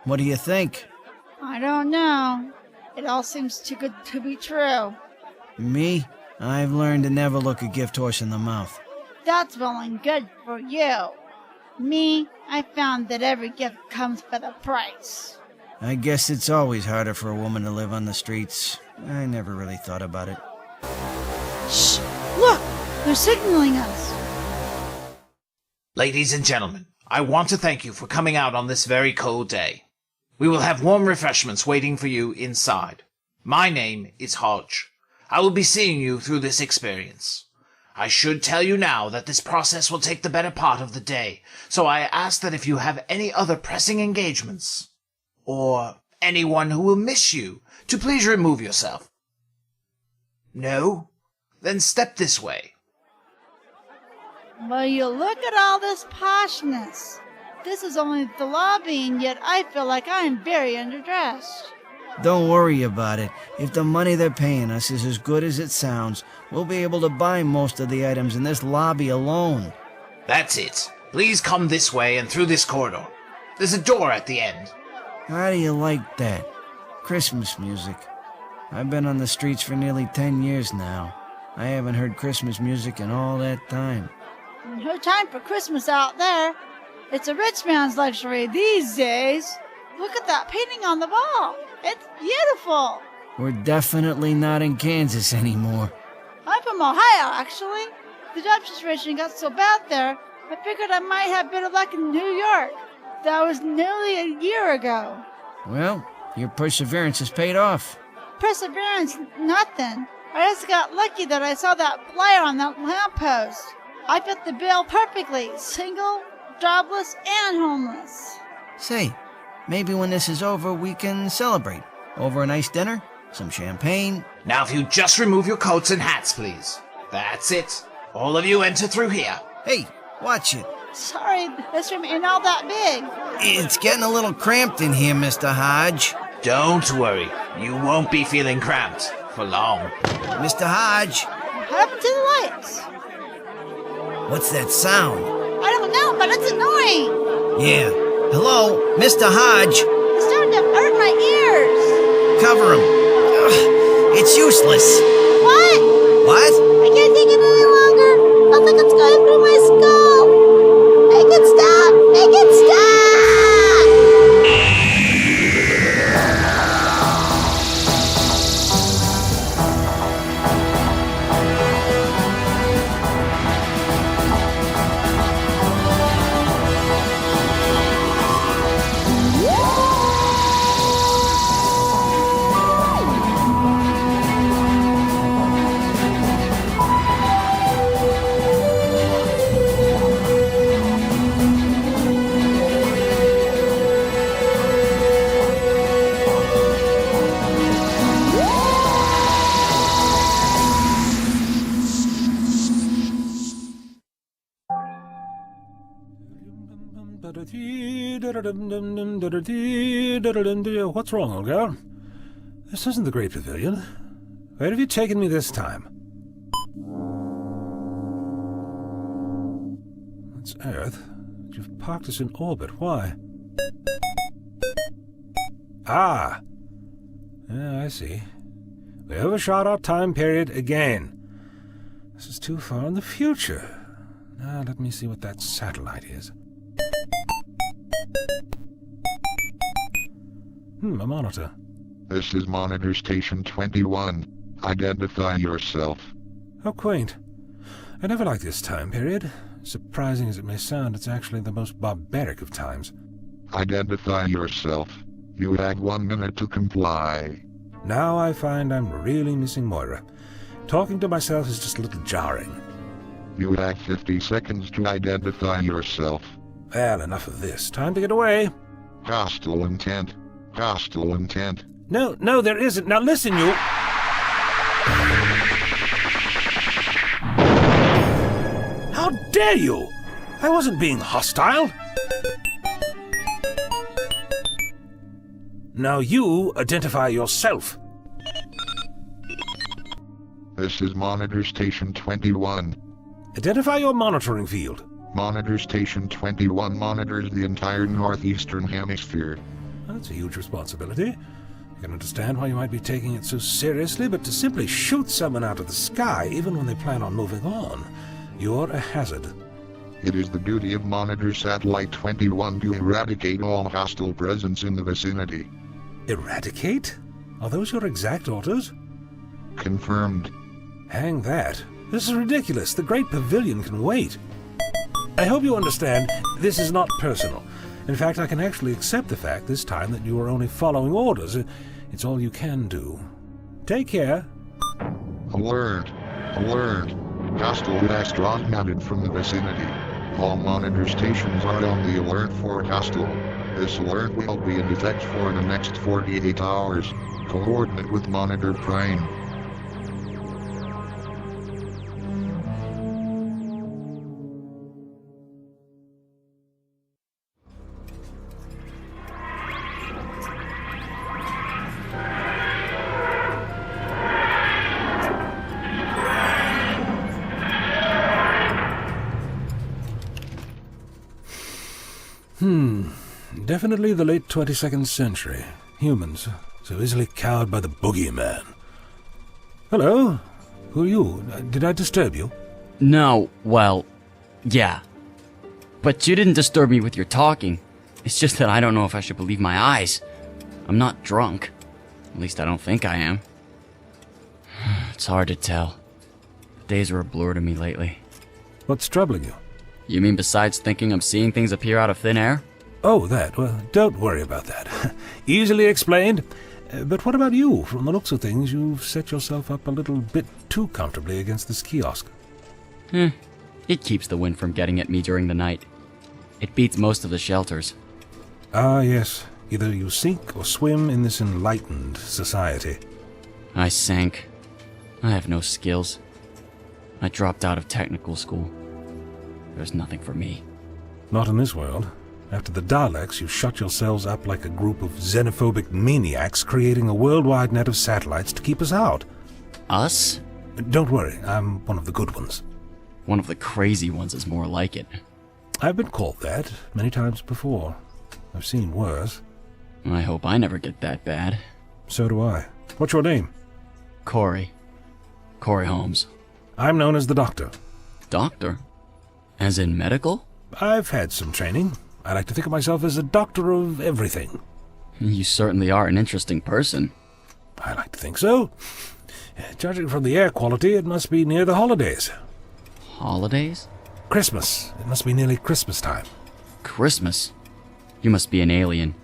What do you think? I don't know. It all seems too good to be true. Me? I've learned to never look a gift horse in the mouth. That's well and good for you. Me, I found that every gift comes with a price. I guess it's always harder for a woman to live on the streets. I never really thought about it. Shh! Look! They're signaling us. Ladies and gentlemen, I want to thank you for coming out on this very cold day. We will have warm refreshments waiting for you inside. My name is Hodge. I will be seeing you through this experience. I should tell you now that this process will take the better part of the day, so I ask that if you have any other pressing engagements, or anyone who will miss you, to please remove yourself. No? Then step this way. Well, you look at all this poshness. This is only the lobby, and yet I feel like I'm very underdressed. Don't worry about it. If the money they're paying us is as good as it sounds, we'll be able to buy most of the items in this lobby alone. That's it. Please come this way and through this corridor. There's a door at the end. How do you like that? Christmas music. I've been on the streets for nearly 10 years now. I haven't heard Christmas music in all that time. No time for Christmas out there. It's a rich man's luxury these days. Look at that painting on the wall. It's beautiful. We're definitely not in Kansas anymore. I'm from Ohio, actually. The job situation got so bad there, I figured I might have better luck in New York. That was nearly a year ago. Well, your perseverance has paid off. Perseverance, nothing. I just got lucky that I saw that flyer on that lamppost. I fit the bill perfectly. Single, jobless, and homeless. Say, maybe when this is over, we can celebrate. Over a nice dinner, some champagne. Now if you just remove your coats and hats, please. That's it. All of you enter through here. Hey, watch it. Sorry, this room ain't all that big. It's getting a little cramped in here, Mr. Hodge. Don't worry. You won't be feeling cramped for long. Mr. Hodge. What happened to the lights? What's that sound? I don't know, but it's annoying. Yeah. Hello, Mr. Hodge. It's starting to hurt my ears. Cover him. Ugh, it's useless. What? What? I can't take it any longer. Feels like it's going through my skull. Make it stop! Make it stop! What's wrong, old girl? This isn't the Great Pavilion. Where have you taken me this time? It's Earth. You've parked us in orbit. Why? Ah! Yeah, I see. We overshot our time period again. This is too far in the future. Now let me see what that satellite is. A monitor. This is Monitor Station 21. Identify yourself. How quaint. I never liked this time period. Surprising as it may sound, it's actually the most barbaric of times. Identify yourself. You have 1 minute to comply. Now I find I'm really missing Moira. Talking to myself is just a little jarring. You have 50 seconds to identify yourself. Well, enough of this. Time to get away. Hostile intent. Hostile intent. No, there isn't. Now listen, you... How dare you? I wasn't being hostile. Now you identify yourself. This is Monitor Station 21. Identify your monitoring field. Monitor Station 21 monitors the entire northeastern hemisphere. That's a huge responsibility. I can understand why you might be taking it so seriously, but to simply shoot someone out of the sky, even when they plan on moving on, you're a hazard. It is the duty of Monitor Satellite 21 to eradicate all hostile presence in the vicinity. Eradicate? Are those your exact orders? Confirmed. Hang that. This is ridiculous. The Great Pavilion can wait. I hope you understand, this is not personal. In fact, I can actually accept the fact this time that you are only following orders. It's all you can do. Take care. Alert! Alert! Hostile astronaut mounted from the vicinity. All monitor stations are on the alert for hostile. This alert will be in effect for the next 48 hours. Coordinate with Monitor Prime. Definitely the late 22nd century. Humans, so easily cowed by the boogeyman. Hello? Who are you? Did I disturb you? No, well, yeah. But you didn't disturb me with your talking. It's just that I don't know if I should believe my eyes. I'm not drunk. At least I don't think I am. It's hard to tell. Days are a blur to me lately. What's troubling you? You mean besides thinking I'm seeing things appear out of thin air? Oh, that. Well, don't worry about that. Easily explained. But what about you? From the looks of things, you've set yourself up a little bit too comfortably against this kiosk. It keeps the wind from getting at me during the night. It beats most of the shelters. Ah, yes. Either you sink or swim in this enlightened society. I sank. I have no skills. I dropped out of technical school. There's nothing for me. Not in this world. After the Daleks, you shut yourselves up like a group of xenophobic maniacs creating a worldwide net of satellites to keep us out. Us? Don't worry, I'm one of the good ones. One of the crazy ones is more like it. I've been called that many times before. I've seen worse. I hope I never get that bad. So do I. What's your name? Corey. Corey Holmes. I'm known as the Doctor. Doctor? As in medical? I've had some training. I like to think of myself as a doctor of everything. You certainly are an interesting person. I like to think so. Judging from the air quality, it must be near the holidays. Holidays? Christmas. It must be nearly Christmas time. Christmas? You must be an alien.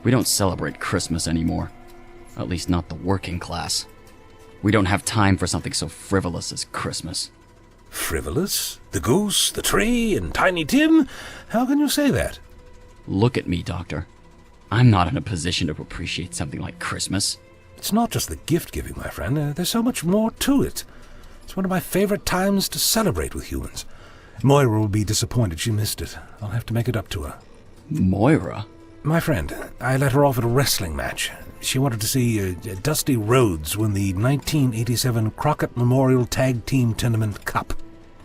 We don't celebrate Christmas anymore. At least not the working class. We don't have time for something so frivolous as Christmas. Frivolous? The goose, the tree, and Tiny Tim? How can you say that? Look at me, Doctor. I'm not in a position to appreciate something like Christmas. It's not just the gift-giving, my friend. There's so much more to it. It's one of my favorite times to celebrate with humans. Moira will be disappointed she missed it. I'll have to make it up to her. Moira? My friend. I let her off at a wrestling match. She wanted to see Dusty Rhodes win the 1987 Crockett Memorial Tag Team Tournament Cup.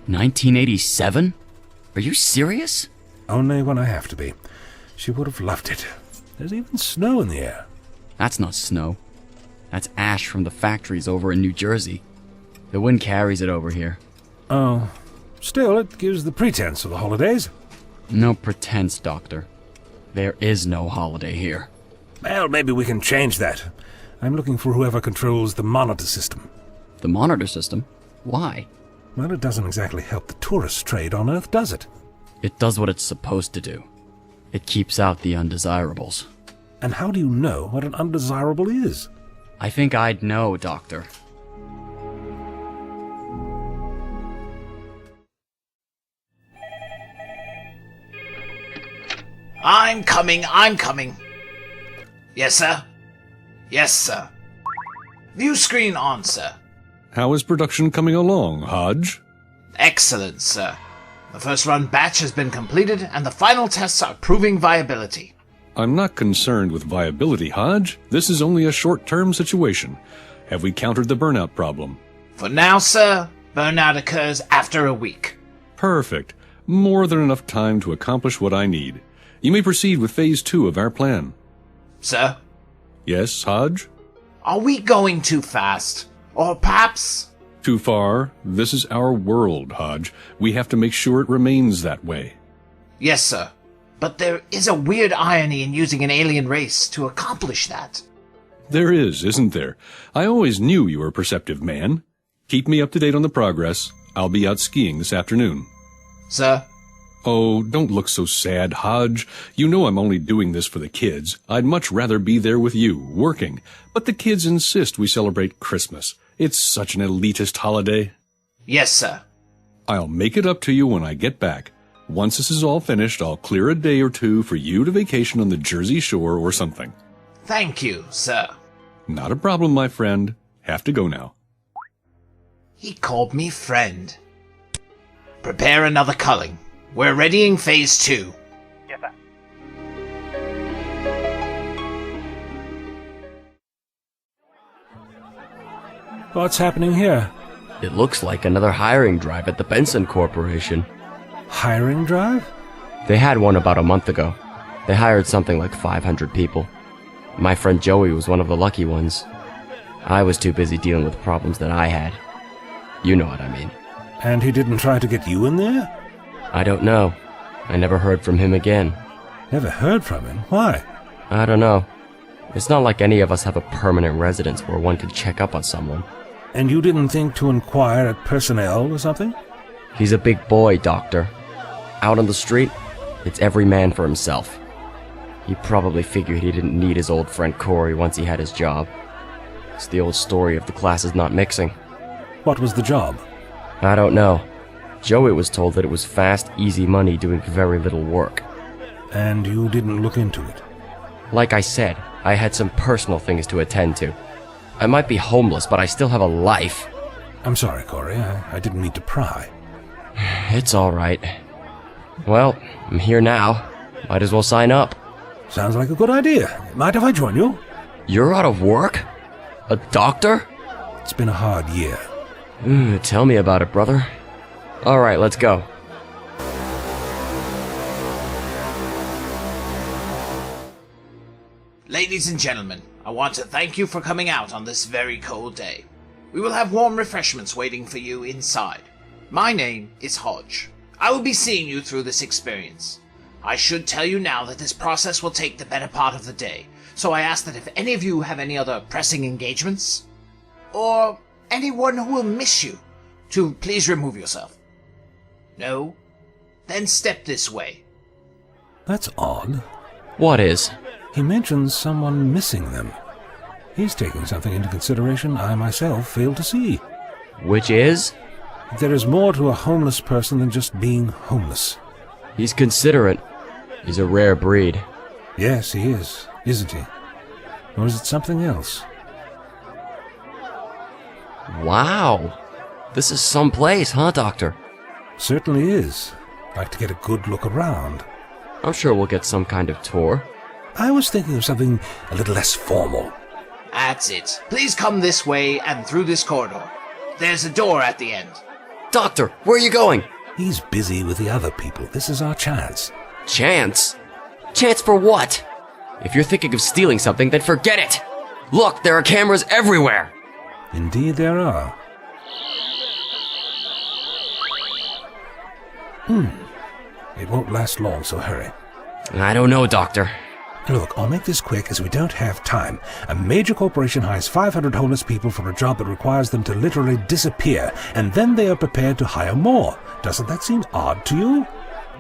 1987? Are you serious? Only when I have to be. She would have loved it. There's even snow in the air. That's not snow. That's ash from the factories over in New Jersey. The wind carries it over here. Oh. Still, it gives the pretense of the holidays. No pretense, Doctor. There is no holiday here. Well, maybe we can change that. I'm looking for whoever controls the monitor system. The monitor system? Why? Well, it doesn't exactly help the tourist trade on Earth, does it? It does what it's supposed to do. It keeps out the undesirables. And how do you know what an undesirable is? I think I'd know, Doctor. I'm coming. Yes, sir. Yes, sir. View screen on, sir. How is production coming along, Hodge? Excellent, sir. The first run batch has been completed, and the final tests are proving viability. I'm not concerned with viability, Hodge. This is only a short-term situation. Have we countered the burnout problem? For now, sir, burnout occurs after a week. Perfect. More than enough time to accomplish what I need. You may proceed with Phase 2 of our plan. Sir? Yes, Hodge? Are we going too fast? Or perhaps... Too far? This is our world, Hodge. We have to make sure it remains that way. Yes, sir. But there is a weird irony in using an alien race to accomplish that. There is, isn't there? I always knew you were a perceptive man. Keep me up to date on the progress. I'll be out skiing this afternoon. Sir? Oh, don't look so sad, Hodge. You know I'm only doing this for the kids. I'd much rather be there with you, working. But the kids insist we celebrate Christmas. It's such an elitist holiday. Yes, sir. I'll make it up to you when I get back. Once this is all finished, I'll clear a day or two for you to vacation on the Jersey Shore or something. Thank you, sir. Not a problem, my friend. Have to go now. He called me friend. Prepare another culling. We're readying phase 2. Yes, sir. What's happening here? It looks like another hiring drive at the Benson Corporation. Hiring drive? They had one about a month ago. They hired something like 500 people. My friend Joey was one of the lucky ones. I was too busy dealing with problems that I had. You know what I mean. And he didn't try to get you in there? I don't know. I never heard from him again. Never heard from him? Why? I don't know. It's not like any of us have a permanent residence where one could check up on someone. And you didn't think to inquire at personnel or something? He's a big boy, Doctor. Out on the street, it's every man for himself. He probably figured he didn't need his old friend Corey once he had his job. It's the old story of the classes not mixing. What was the job? I don't know. Joey was told that it was fast, easy money doing very little work. And you didn't look into it? Like I said, I had some personal things to attend to. I might be homeless, but I still have a life. I'm sorry, Corey. I didn't mean to pry. It's all right. Well, I'm here now. Might as well sign up. Sounds like a good idea. Mind if I join you? You're out of work? A doctor? It's been a hard year. Tell me about it, brother. All right, let's go. Ladies and gentlemen, I want to thank you for coming out on this very cold day. We will have warm refreshments waiting for you inside. My name is Hodge. I will be seeing you through this experience. I should tell you now that this process will take the better part of the day, so I ask that if any of you have any other pressing engagements, or anyone who will miss you, to please remove yourself. No? Then step this way. That's odd. What is? He mentions someone missing them. He's taking something into consideration I myself failed to see. Which is? There is more to a homeless person than just being homeless. He's considerate. He's a rare breed. Yes, he is, isn't he? Or is it something else? Wow. This is some place, huh, Doctor? Certainly is. Like to get a good look around. I'm sure we'll get some kind of tour. I was thinking of something a little less formal. That's it. Please come this way and through this corridor. There's a door at the end. Doctor, where are you going? He's busy with the other people. This is our chance. Chance? Chance for what? If you're thinking of stealing something, then forget it! Look, there are cameras everywhere! Indeed there are. It won't last long, so hurry. I don't know, Doctor. Look, I'll make this quick as we don't have time. A major corporation hires 500 homeless people for a job that requires them to literally disappear, and then they are prepared to hire more. Doesn't that seem odd to you?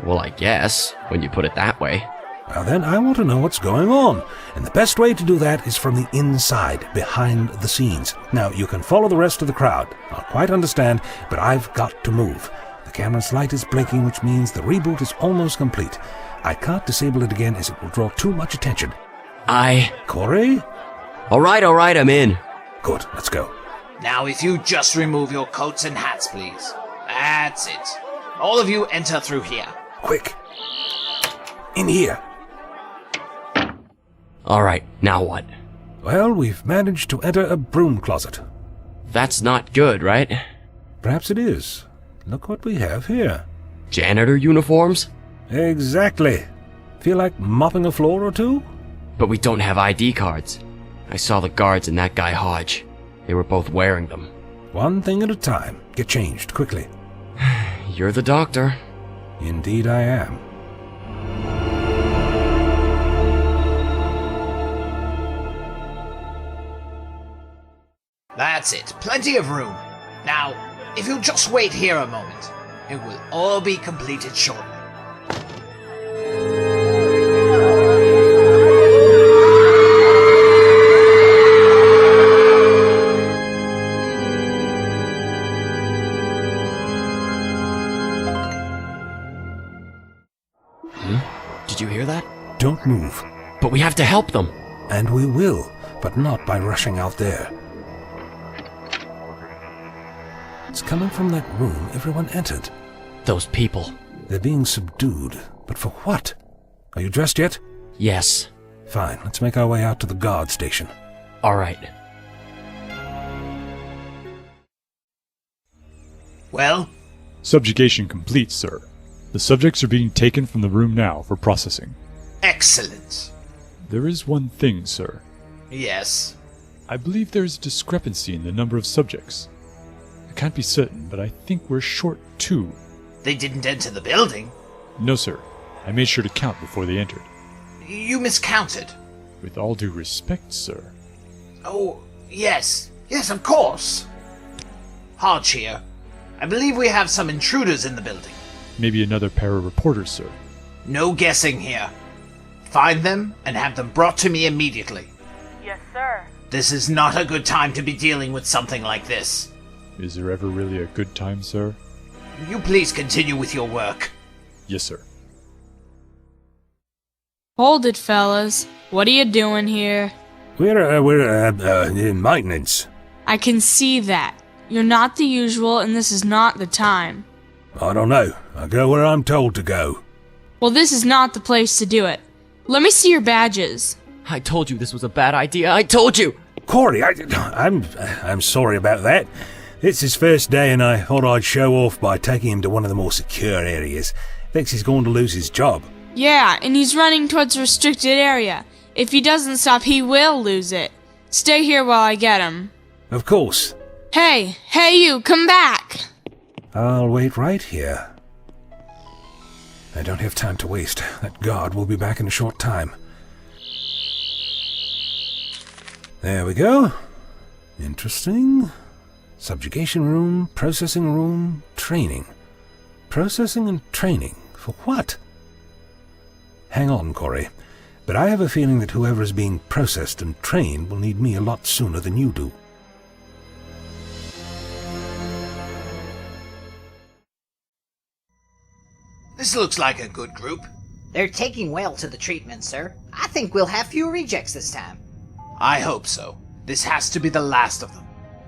Well, I guess, when you put it that way. Well then, I want to know what's going on. And the best way to do that is from the inside, behind the scenes. Now, you can follow the rest of the crowd. I quite understand, but I've got to move. The camera's light is blinking, which means the reboot is almost complete. I can't disable it again as it will draw too much attention. Corey? All right, I'm in. Good, let's go. Now if you just remove your coats and hats, please. That's it. All of you enter through here. Quick. In here. All right, now what? Well, we've managed to enter a broom closet. That's not good, right? Perhaps it is. Look what we have here. Janitor uniforms? Exactly. Feel like mopping a floor or two? But we don't have ID cards. I saw the guards and that guy Hodge. They were both wearing them. One thing at a time. Get changed, quickly. You're the doctor. Indeed I am. That's it. Plenty of room. Now, if you'll just wait here a moment, it will all be completed shortly. Did you hear that? Don't move. But we have to help them. And we will, but not by rushing out there. It's coming from that room everyone entered. Those people. They're being subdued. But for what? Are you dressed yet? Yes. Fine, let's make our way out to the guard station. All right. Well? Subjugation complete, sir. The subjects are being taken from the room now for processing. Excellent. There is one thing, sir. Yes? I believe there is a discrepancy in the number of subjects. I can't be certain, but I think we're short 2. They didn't enter the building? No, sir. I made sure to count before they entered. You miscounted. With all due respect, sir. Oh, yes. Yes, of course. Hodge here. I believe we have some intruders in the building. Maybe another pair of reporters, sir. No guessing here. Find them and have them brought to me immediately. Yes, sir. This is not a good time to be dealing with something like this. Is there ever really a good time, sir? Will you please continue with your work? Yes, sir. Hold it, fellas. What are you doing here? We're in maintenance. I can see that. You're not the usual, and this is not the time. I don't know. I go where I'm told to go. Well, this is not the place to do it. Let me see your badges. I told you this was a bad idea. I told you! Corey, I'm sorry about that. It's his first day and I thought I'd show off by taking him to one of the more secure areas. Thinks he's going to lose his job. Yeah, and he's running towards a restricted area. If he doesn't stop, he will lose it. Stay here while I get him. Of course. Hey you, come back! I'll wait right here. I don't have time to waste. That guard will be back in a short time. There we go. Interesting. Subjugation room, processing room, training. Processing and training. For what? Hang on, Corey. But I have a feeling that whoever is being processed and trained will need me a lot sooner than you do. This looks like a good group. They're taking well to the treatment, sir. I think we'll have fewer rejects this time. I hope so. This has to be the last of them.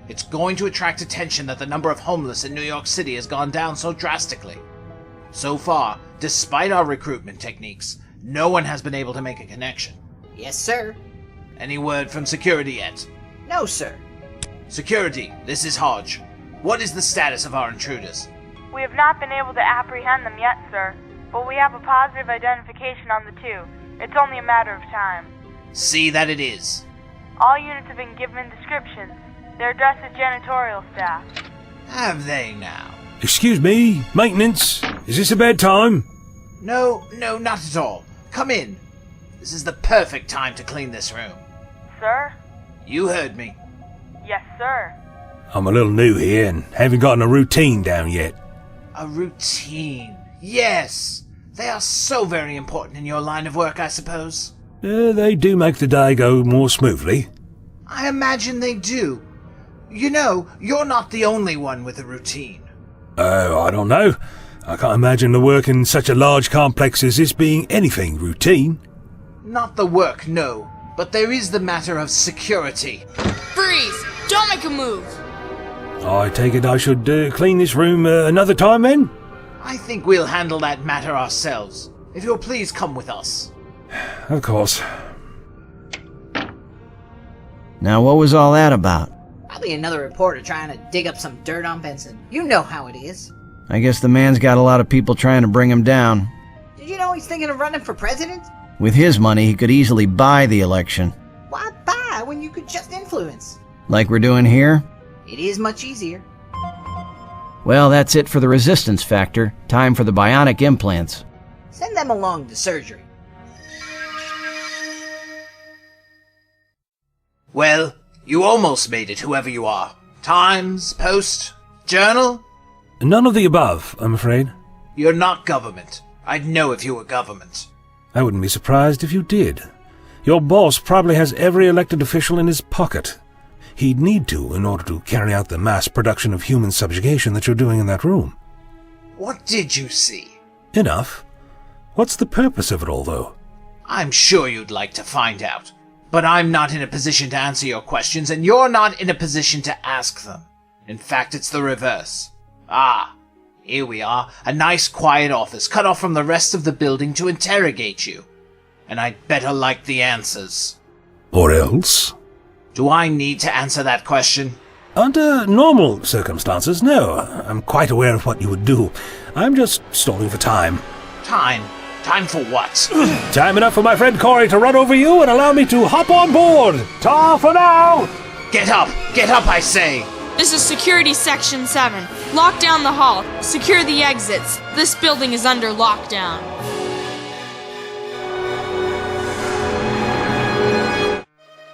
It's going to attract attention that the number of homeless in New York City has gone down so drastically. So far, despite our recruitment techniques, no one has been able to make a connection. Yes, sir. Any word from security yet? No, sir. Security, this is Hodge. What is the status of our intruders? We have not been able to apprehend them yet, sir, but we have a positive identification on the 2. It's only a matter of time. See that it is. All units have been given descriptions. They're addressed as janitorial staff. Have they now? Excuse me, maintenance. Is this a bad time? No, not at all. Come in. This is the perfect time to clean this room. Sir? You heard me. Yes, sir. I'm a little new here and haven't gotten a routine down yet. A routine. Yes. They are so very important in your line of work, I suppose. They do make the day go more smoothly. I imagine they do. You know, you're not the only one with a routine. Oh, I don't know. I can't imagine the work in such a large complex as this being anything routine. Not the work, no. But there is the matter of security. Freeze! Don't make a move! I take it I should clean this room another time then? I think we'll handle that matter ourselves. If you'll please come with us. Of course. Now, what was all that about? Probably another reporter trying to dig up some dirt on Benson. You know how it is. I guess the man's got a lot of people trying to bring him down. Did you know he's thinking of running for president? With his money, he could easily buy the election. Why buy when you could just influence? Like we're doing here? It is much easier. Well, that's it for the resistance factor. Time for the bionic implants. Send them along to surgery. Well, you almost made it, whoever you are. Times, Post, Journal? None of the above, I'm afraid. You're not government. I'd know if you were government. I wouldn't be surprised if you did. Your boss probably has every elected official in his pocket. He'd need to in order to carry out the mass production of human subjugation that you're doing in that room. What did you see? Enough. What's the purpose of it all, though? I'm sure you'd like to find out. But I'm not in a position to answer your questions, and you're not in a position to ask them. In fact, it's the reverse. Ah, here we are, a nice quiet office cut off from the rest of the building to interrogate you. And I'd better like the answers. Or else? Do I need to answer that question? Under normal circumstances, no. I'm quite aware of what you would do. I'm just stalling for time. Time? Time for what? Time enough for my friend Corey to run over you and allow me to hop on board. Ta for now! Get up! Get up, I say! This is Security Section 7. Lock down the hall. Secure the exits. This building is under lockdown.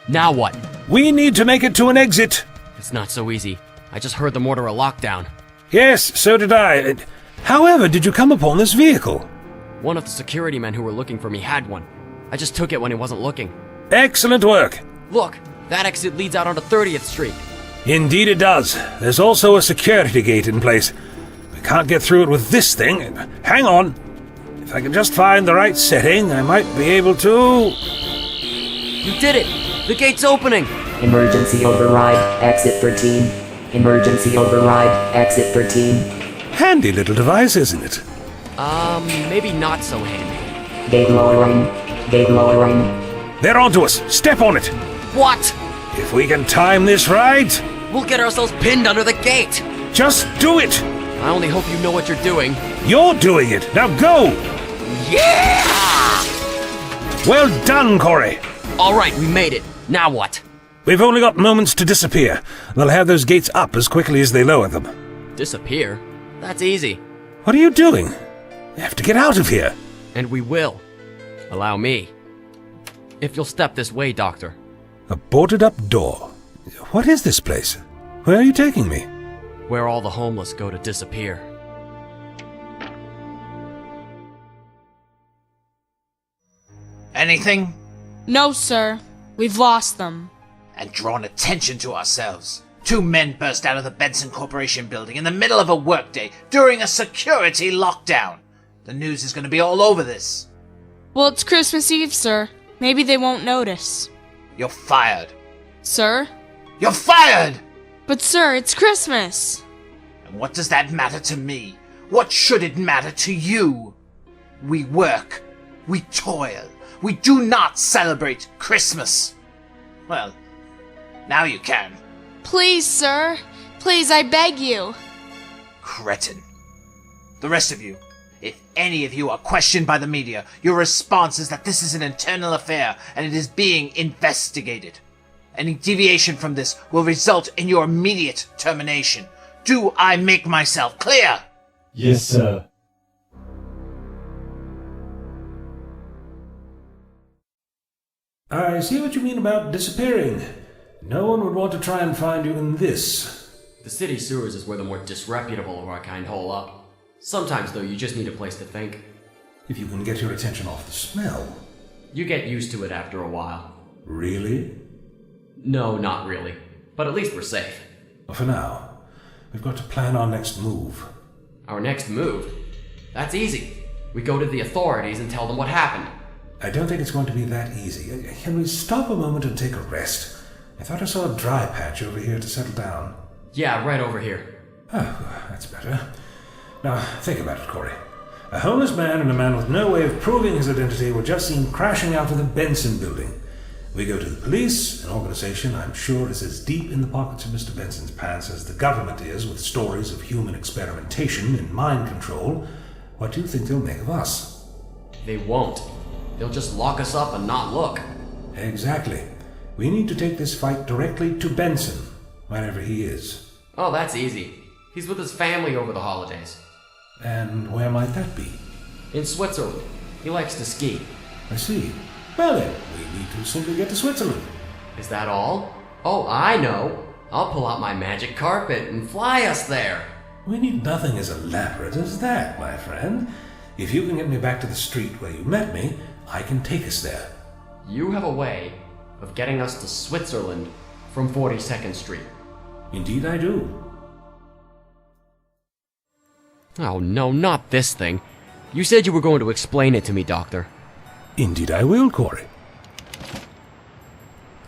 Now what? We need to make it to an exit. It's not so easy. I just heard them order a lockdown. Yes, so did I. However, did you come upon this vehicle? One of the security men who were looking for me had one. I just took it when he wasn't looking. Excellent work. Look, that exit leads out onto 30th Street. Indeed it does. There's also a security gate in place. We can't get through it with this thing. Hang on. If I can just find the right setting, I might be able to... You did it! The gate's opening! Emergency override, exit 13. Emergency override, exit 13. Handy little device, isn't it? Maybe not so handy. Gate lowering. Gate lowering. They're onto us. Step on it. What? If we can time this right... We'll get ourselves pinned under the gate. Just do it. I only hope you know what you're doing. You're doing it. Now go. Yeah! Well done, Corey. All right, we made it. Now what? We've only got moments to disappear. They'll have those gates up as quickly as they lower them. Disappear? That's easy. What are you doing? We have to get out of here. And we will. Allow me. If you'll step this way, Doctor. A boarded-up door. What is this place? Where are you taking me? Where all the homeless go to disappear. Anything? No, sir. We've lost them. And drawn attention to ourselves. 2 men burst out of the Benson Corporation building in the middle of a workday during a security lockdown. The news is going to be all over this. Well, it's Christmas Eve, sir. Maybe they won't notice. You're fired. Sir? You're fired! But, sir, it's Christmas. And what does that matter to me? What should it matter to you? We work. We toil. We do not celebrate Christmas. Well, now you can. Please, sir. Please, I beg you. Cretin. The rest of you, if any of you are questioned by the media, your response is that this is an internal affair and it is being investigated. Any deviation from this will result in your immediate termination. Do I make myself clear? Yes, sir. I see what you mean about disappearing. No one would want to try and find you in this. The city sewers is where the more disreputable of our kind hole up. Sometimes, though, you just need a place to think. If you can get your attention off the smell. You get used to it after a while. Really? No, not really. But at least we're safe. Well, for now, we've got to plan our next move. Our next move? That's easy. We go to the authorities and tell them what happened. I don't think it's going to be that easy. Can we stop a moment and take a rest? I thought I saw a dry patch over here to settle down. Yeah, right over here. Oh, that's better. Now, think about it, Corey. A homeless man and a man with no way of proving his identity were just seen crashing out of the Benson building. We go to the police, an organization I'm sure is as deep in the pockets of Mr. Benson's pants as the government is with stories of human experimentation and mind control. What do you think they'll make of us? They won't. They'll just lock us up and not look. Exactly. We need to take this fight directly to Benson, wherever he is. Oh, that's easy. He's with his family over the holidays. And where might that be? In Switzerland. He likes to ski. I see. Well then, we need to simply get to Switzerland. Is that all? Oh, I know. I'll pull out my magic carpet and fly us there. We need nothing as elaborate as that, my friend. If you can get me back to the street where you met me, I can take us there. You have a way of getting us to Switzerland from 42nd Street. Indeed I do. Oh no, not this thing. You said you were going to explain it to me, Doctor. Indeed I will, Corey.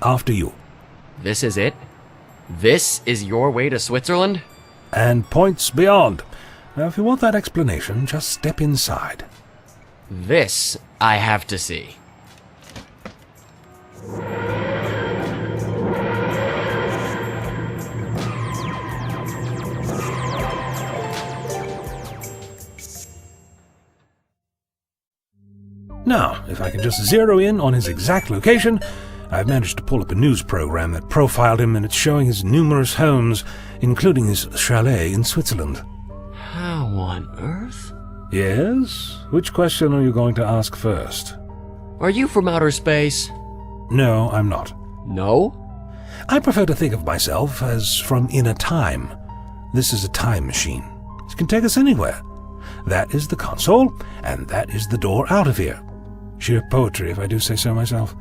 After you. This is it? This is your way to Switzerland? And points beyond. Now, if you want that explanation, just step inside. This I have to see. Now, if I can just zero in on his exact location, I've managed to pull up a news program that profiled him, and it's showing his numerous homes, including his chalet in Switzerland. How on earth? Yes? Which question are you going to ask first? Are you from outer space? No, I'm not. No? I prefer to think of myself as from inner time. This is a time machine. It can take us anywhere. That is the console, and that is the door out of here. Sheer poetry, if I do say so myself.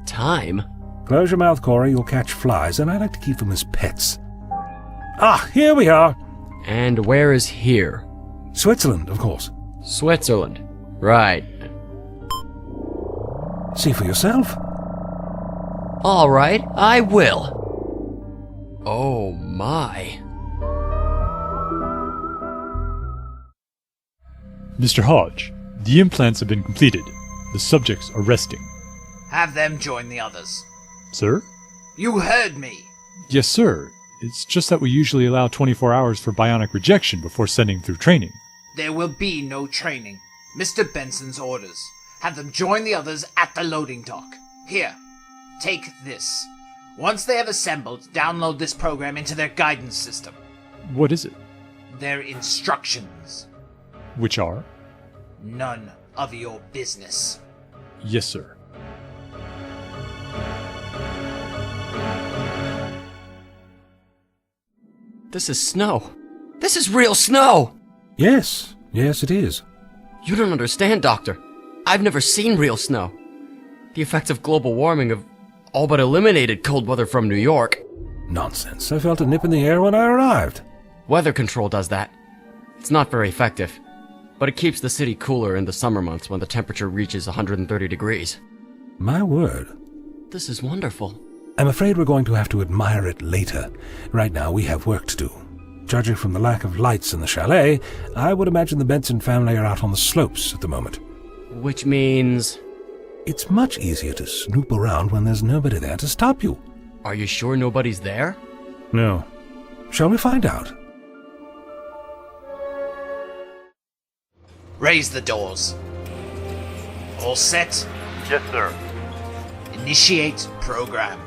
Time? Close your mouth, Corey. You'll catch flies, and I like to keep them as pets. Ah, here we are. And where is here? Switzerland, of course. Switzerland. Right. See for yourself. All right, I will. Oh my. Mr. Hodge, the implants have been completed. The subjects are resting. Have them join the others. Sir? You heard me. Yes, sir. It's just that we usually allow 24 hours for bionic rejection before sending through training. There will be no training. Mr. Benson's orders. Have them join the others at the loading dock. Here, take this. Once they have assembled, download this program into their guidance system. What is it? Their instructions. Which are? None of your business. Yes, sir. This is snow. This is real snow! Yes, it is. You don't understand, Doctor. I've never seen real snow. The effects of global warming have all but eliminated cold weather from New York. Nonsense. I felt a nip in the air when I arrived. Weather control does that. It's not very effective, but it keeps the city cooler in the summer months when the temperature reaches 130 degrees. My word. This is wonderful. I'm afraid we're going to have to admire it later. Right now, we have work to do. Judging from the lack of lights in the chalet, I would imagine the Benson family are out on the slopes at the moment. Which means... It's much easier to snoop around when there's nobody there to stop you. Are you sure nobody's there? No. Shall we find out? Raise the doors. All set? Yes, sir. Initiate program.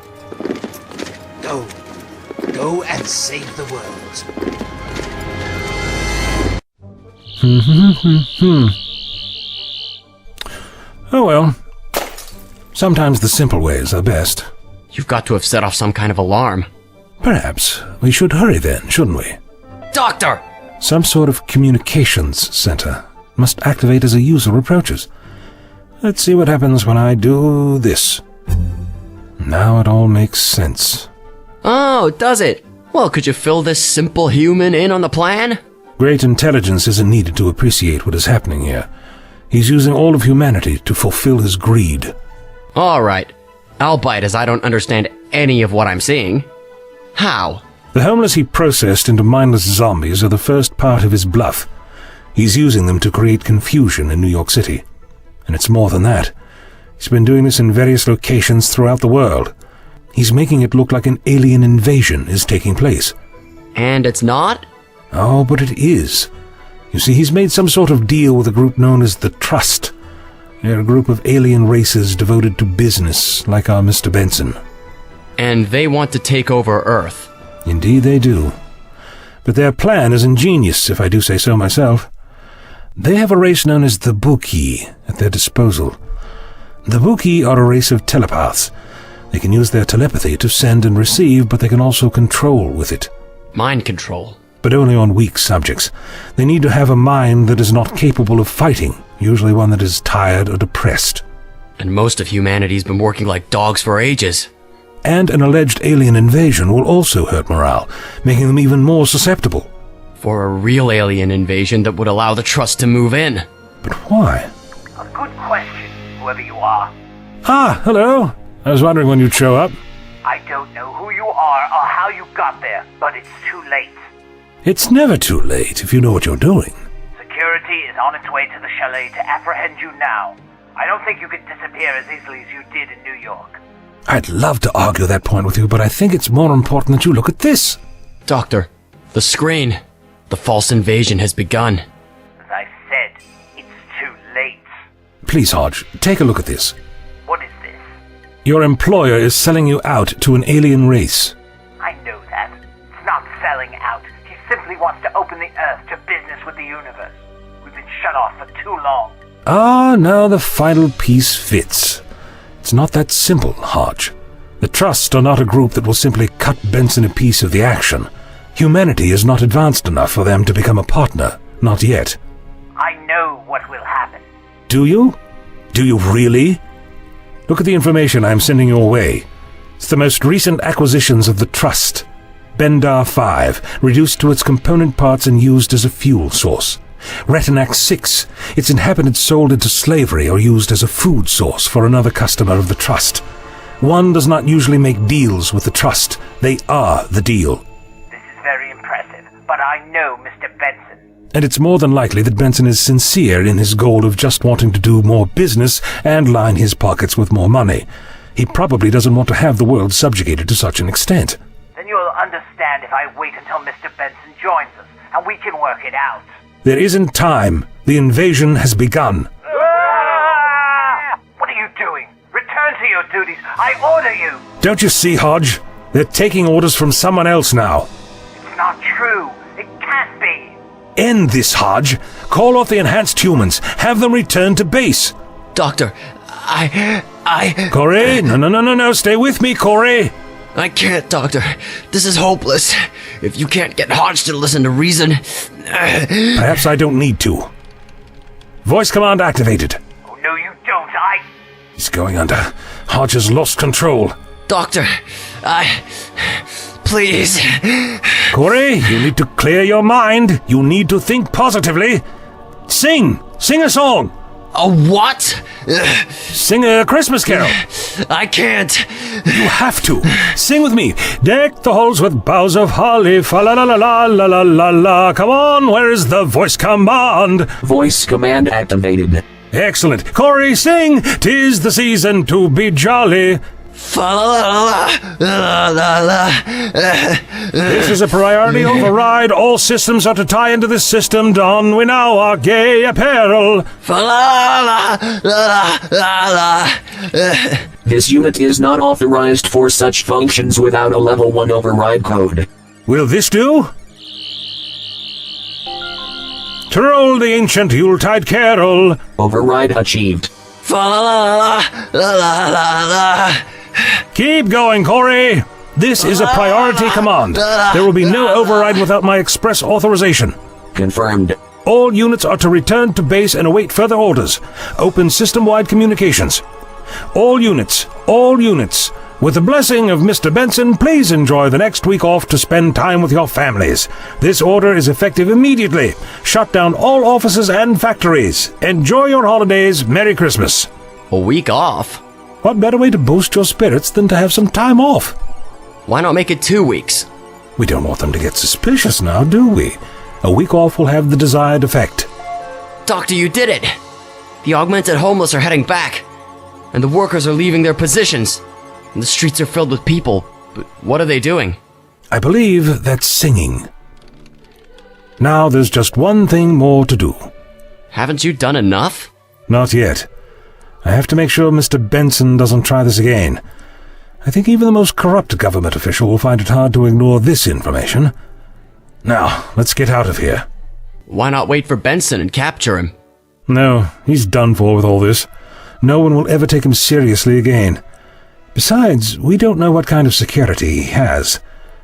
Go. Go and save the world. Oh well. Sometimes the simple ways are best. You've got to have set off some kind of alarm. Perhaps we should hurry then, shouldn't we? Doctor! Some sort of communications center must activate as a user approaches. Let's see what happens when I do this. Now it all makes sense. Oh, does it? Well, could you fill this simple human in on the plan? Great intelligence isn't needed to appreciate what is happening here. He's using all of humanity to fulfill his greed. All right. I'll bite as I don't understand any of what I'm seeing. How? The homeless he processed into mindless zombies are the first part of his bluff. He's using them to create confusion in New York City. And it's more than that. He's been doing this in various locations throughout the world. He's making it look like an alien invasion is taking place. And it's not? Oh, but it is. You see, he's made some sort of deal with a group known as the Trust. They're a group of alien races devoted to business, like our Mr. Benson. And they want to take over Earth. Indeed they do. But their plan is ingenious, if I do say so myself. They have a race known as the Buki at their disposal. The Buki are a race of telepaths. They can use their telepathy to send and receive, but they can also control with it. Mind control. But only on weak subjects. They need to have a mind that is not capable of fighting, usually one that is tired or depressed. And most of humanity's been working like dogs for ages. And an alleged alien invasion will also hurt morale, making them even more susceptible. For a real alien invasion that would allow the Trust to move in. But why? A good question, whoever you are. Ah, hello. I was wondering when you'd show up. I don't know who you are or how you got there, but it's too late. It's never too late if you know what you're doing. Security is on its way to the chalet to apprehend you now. I don't think you could disappear as easily as you did in New York. I'd love to argue that point with you, but I think it's more important that you look at this. Doctor, the screen. The false invasion has begun. As I said, it's too late. Please, Hodge, take a look at this. What is this? Your employer is selling you out to an alien race. I know that. It's not selling out. He simply wants to open the Earth to business with the universe. We've been shut off for too long. Ah, now the final piece fits. It's not that simple, Hodge. The Trust are not a group that will simply cut Benson a piece of the action. Humanity is not advanced enough for them to become a partner. Not yet. I know what will happen. Do you? Do you really? Look at the information I'm sending your way. It's the most recent acquisitions of the Trust. Bendar 5, reduced to its component parts and used as a fuel source. Retinac 6, its inhabitants sold into slavery or used as a food source for another customer of the Trust. One does not usually make deals with the Trust. They are the deal. This is very impressive, but I know Mr. Benson. And it's more than likely that Benson is sincere in his goal of just wanting to do more business and line his pockets with more money. He probably doesn't want to have the world subjugated to such an extent. Then you'll understand if I wait until Mr. Benson joins us, and we can work it out. There isn't time. The invasion has begun. What are you doing? Return to your duties. I order you. Don't you see, Hodge? They're taking orders from someone else now. It's not true. It can't be. End this, Hodge. Call off the enhanced humans. Have them return to base. Doctor, Corey? No. Stay with me, Corey. I can't, Doctor. This is hopeless. If you can't get Hodge to listen to reason... Perhaps I don't need to. Voice command activated. Oh, no, you don't. He's going under. Hodge has lost control. Doctor, please. Corey, you need to clear your mind. You need to think positively. Sing a song. A what? Sing a Christmas carol. I can't. You have to. Sing with me. Deck the halls with boughs of holly. Fa la la la la la la la la. Come on, where is the voice command? Voice command activated. Excellent. Corey, sing. 'Tis the season to be jolly. This is a priority override. All systems are to tie into this system. Don we now our gay apparel. This unit is not authorized for such functions without a level 1 override code. Will this do? Troll the ancient Yuletide carol. Override achieved. Keep going, Corey. This is a priority command. There will be no override without my express authorization. Confirmed. All units are to return to base and await further orders. Open system-wide communications. All units. With the blessing of Mr. Benson, please enjoy the next week off to spend time with your families. This order is effective immediately. Shut down all offices and factories. Enjoy your holidays. Merry Christmas. A week off? What better way to boost your spirits than to have some time off? Why not make it 2 weeks? We don't want them to get suspicious now, do we? A week off will have the desired effect. Doctor, you did it! The augmented homeless are heading back, and the workers are leaving their positions, and the streets are filled with people. But what are they doing? I believe that's singing. Now there's just one thing more to do. Haven't you done enough? Not yet. I have to make sure Mr. Benson doesn't try this again. I think even the most corrupt government official will find it hard to ignore this information. Now, let's get out of here. Why not wait for Benson and capture him? No, he's done for with all this. No one will ever take him seriously again. Besides, we don't know what kind of security he has.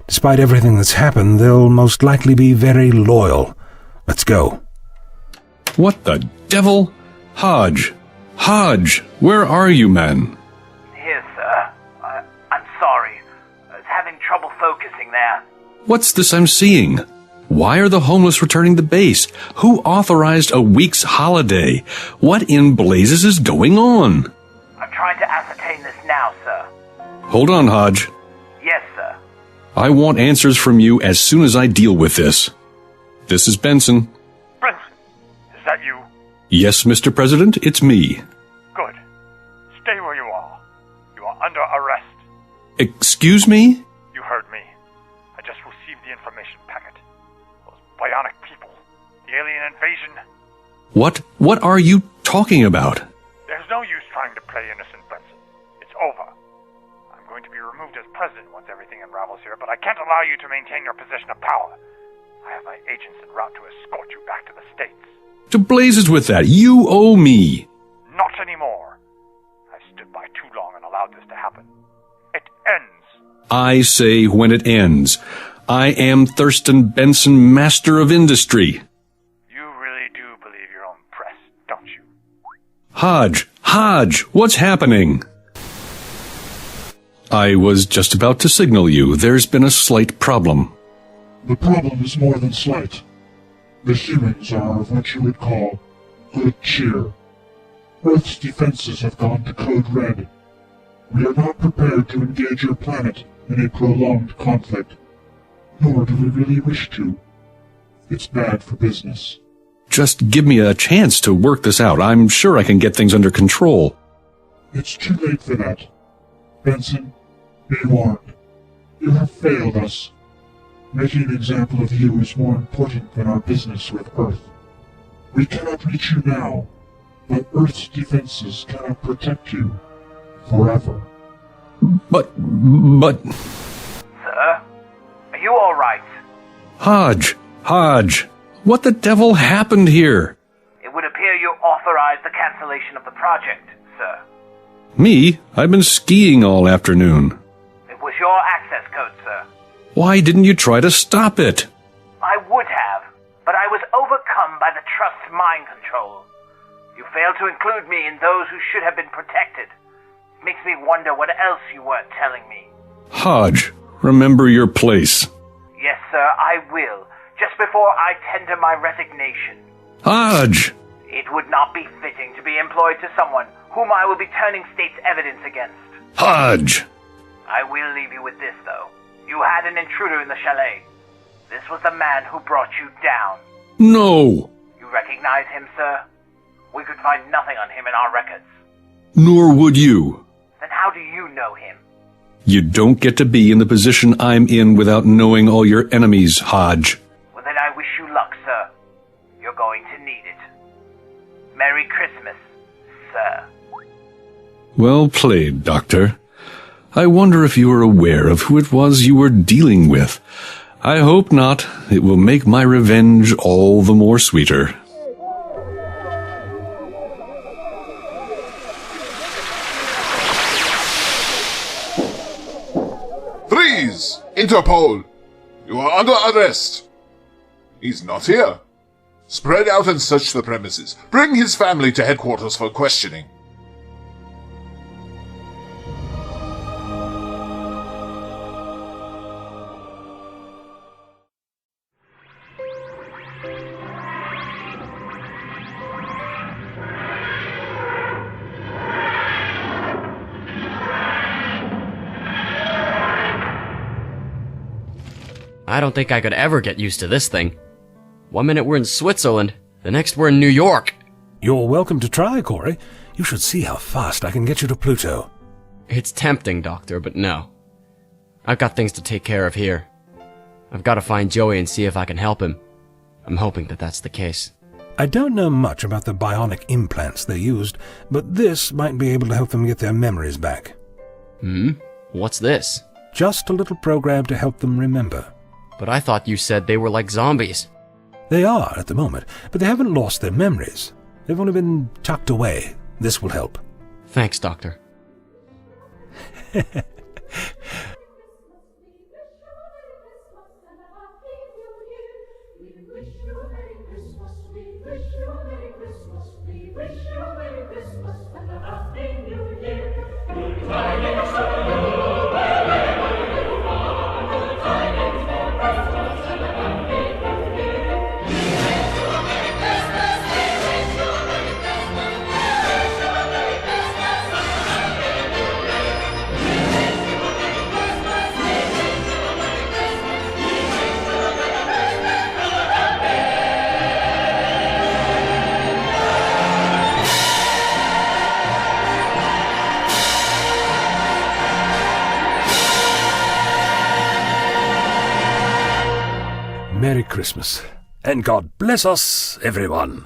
Despite everything that's happened, they'll most likely be very loyal. Let's go. What the devil? Hodge! Hodge! Where are you, man? Here, sir. I'm sorry. I was having trouble focusing there. What's this I'm seeing? Why are the homeless returning to base? Who authorized a week's holiday? What in blazes is going on? I'm trying to ascertain this now, sir. Hold on, Hodge. Yes, sir. I want answers from you as soon as I deal with this. This is Benson. Benson, is that you? Yes, Mr. President, it's me. Good. Stay where you are. You are under arrest. Excuse me? You heard me. I just received the information packet. Those bionic people. The alien invasion. What are you talking about? There's no use trying to play innocent, Benson. It's over. I'm going to be removed as president once everything unravels here, but I can't allow you to maintain your position of power. I have my agents en route to escort you back to the States. To blazes with that, you owe me. Not anymore. I stood by too long and allowed this to happen. It ends. I say when it ends. I am Thurston Benson, Master of Industry. You really do believe your own press, don't you? Hodge, what's happening? I was just about to signal you. There's been a slight problem. The problem is more than slight. The humans are of what you would call good cheer. Earth's defenses have gone to code red. We are not prepared to engage your planet in a prolonged conflict. Nor do we really wish to. It's bad for business. Just give me a chance to work this out. I'm sure I can get things under control. It's too late for that. Benson, be warned. You have failed us. Making an example of you is more important than our business with Earth. We cannot reach you now, but Earth's defenses cannot protect you forever. But... Sir? Are you alright? Hodge, what the devil happened here? It would appear you authorized the cancellation of the project, sir. Me? I've been skiing all afternoon. It was your access code, sir. Why didn't you try to stop it? I would have, but I was overcome by the Trust's mind control. You failed to include me in those who should have been protected. It makes me wonder what else you weren't telling me. Hodge, remember your place. Yes, sir, I will. Just before I tender my resignation. Hodge! It would not be fitting to be employed to someone whom I will be turning state's evidence against. Hodge! I will leave you with this, though. You had an intruder in the chalet. This was the man who brought you down. No! You recognize him, sir? We could find nothing on him in our records. Nor would you. Then how do you know him? You don't get to be in the position I'm in without knowing all your enemies, Hodge. Well, then I wish you luck, sir. You're going to need it. Merry Christmas, sir. Well played, Doctor. I wonder if you are aware of who it was you were dealing with. I hope not. It will make my revenge all the more sweeter. Freeze! Interpol! You are under arrest. He's not here. Spread out and search the premises. Bring his family to headquarters for questioning. I don't think I could ever get used to this thing. One minute we're in Switzerland, the next we're in New York. You're welcome to try, Corey. You should see how fast I can get you to Pluto. It's tempting, Doctor, but no. I've got things to take care of here. I've got to find Joey and see if I can help him. I'm hoping that that's the case. I don't know much about the bionic implants they used, but this might be able to help them get their memories back. What's this? Just a little program to help them remember. But I thought you said they were like zombies. They are at the moment, but they haven't lost their memories. They've only been tucked away. This will help. Thanks, Doctor. Merry Christmas, and God bless us, everyone.